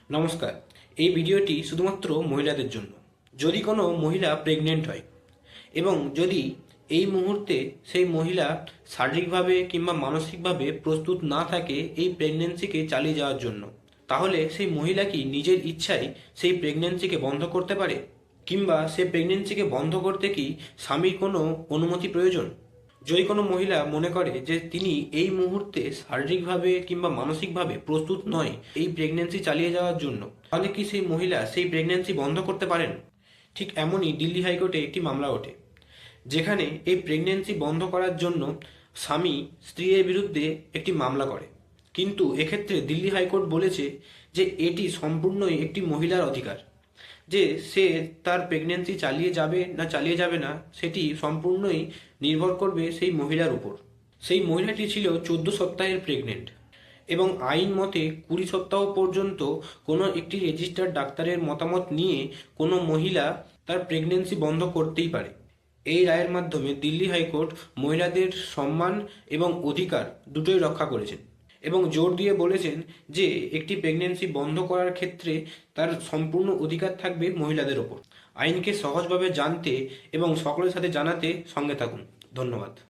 নমস্কার। এই ভিডিওটি শুধুমাত্র মহিলাদের জন্য। যদি কোনো মহিলা প্রেগনেন্ট হয় এবং যদি এই মুহূর্তে সেই মহিলা শারীরিকভাবে কিংবা মানসিকভাবে প্রস্তুত না থাকে এই প্রেগনেন্সিকে চালিয়ে যাওয়ার জন্য, তাহলে সেই মহিলা কি নিজের ইচ্ছায় সেই প্রেগনেন্সিকে বন্ধ করতে পারে? কিংবা সেই প্রেগনেন্সিকে বন্ধ করতে কি স্বামীর কোনো অনুমতি প্রয়োজন? যদি কোনো মহিলা মনে করে যে তিনি এই মুহূর্তে শারীরিকভাবে কিংবা মানসিকভাবে প্রস্তুত নয় এই প্রেগনেন্সি চালিয়ে যাওয়ার জন্য, তাহলে কি সেই মহিলা সেই প্রেগনেন্সি বন্ধ করতে পারেন? ঠিক এমনই দিল্লি হাইকোর্টে একটি মামলা ওঠে, যেখানে এই প্রেগনেন্সি বন্ধ করার জন্য স্বামী স্ত্রীর বিরুদ্ধে একটি মামলা করে। কিন্তু এক্ষেত্রে দিল্লি হাইকোর্ট বলেছে যে এটি সম্পূর্ণই একটি মহিলার অধিকার, যে সে তার প্রেগনেন্সি চালিয়ে যাবে না চালিয়ে যাবে না সেটি সম্পূর্ণই নির্ভর করবে সেই মহিলার উপর। সেই মহিলাটি ছিল 14 সপ্তাহের প্রেগনেন্ট এবং আইন মতে 20 সপ্তাহ পর্যন্ত কোনো একটি রেজিস্টার্ড ডাক্তারের মতামত নিয়ে কোনো মহিলা তার প্রেগনেন্সি বন্ধ করতেই পারে। এই রায়ের মাধ্যমে দিল্লি হাইকোর্ট মহিলাদের সম্মান এবং অধিকার দুটোই রক্ষা করেছেন এবং জোর দিয়ে বলেছেন যে একটি প্রেগনেন্সি বন্ধ করার ক্ষেত্রে তার সম্পূর্ণ অধিকার থাকবে মহিলাদের ওপর। আইনকে সহজভাবে জানতে এবং সকলের সাথে জানাতে সঙ্গে থাকুন। ধন্যবাদ।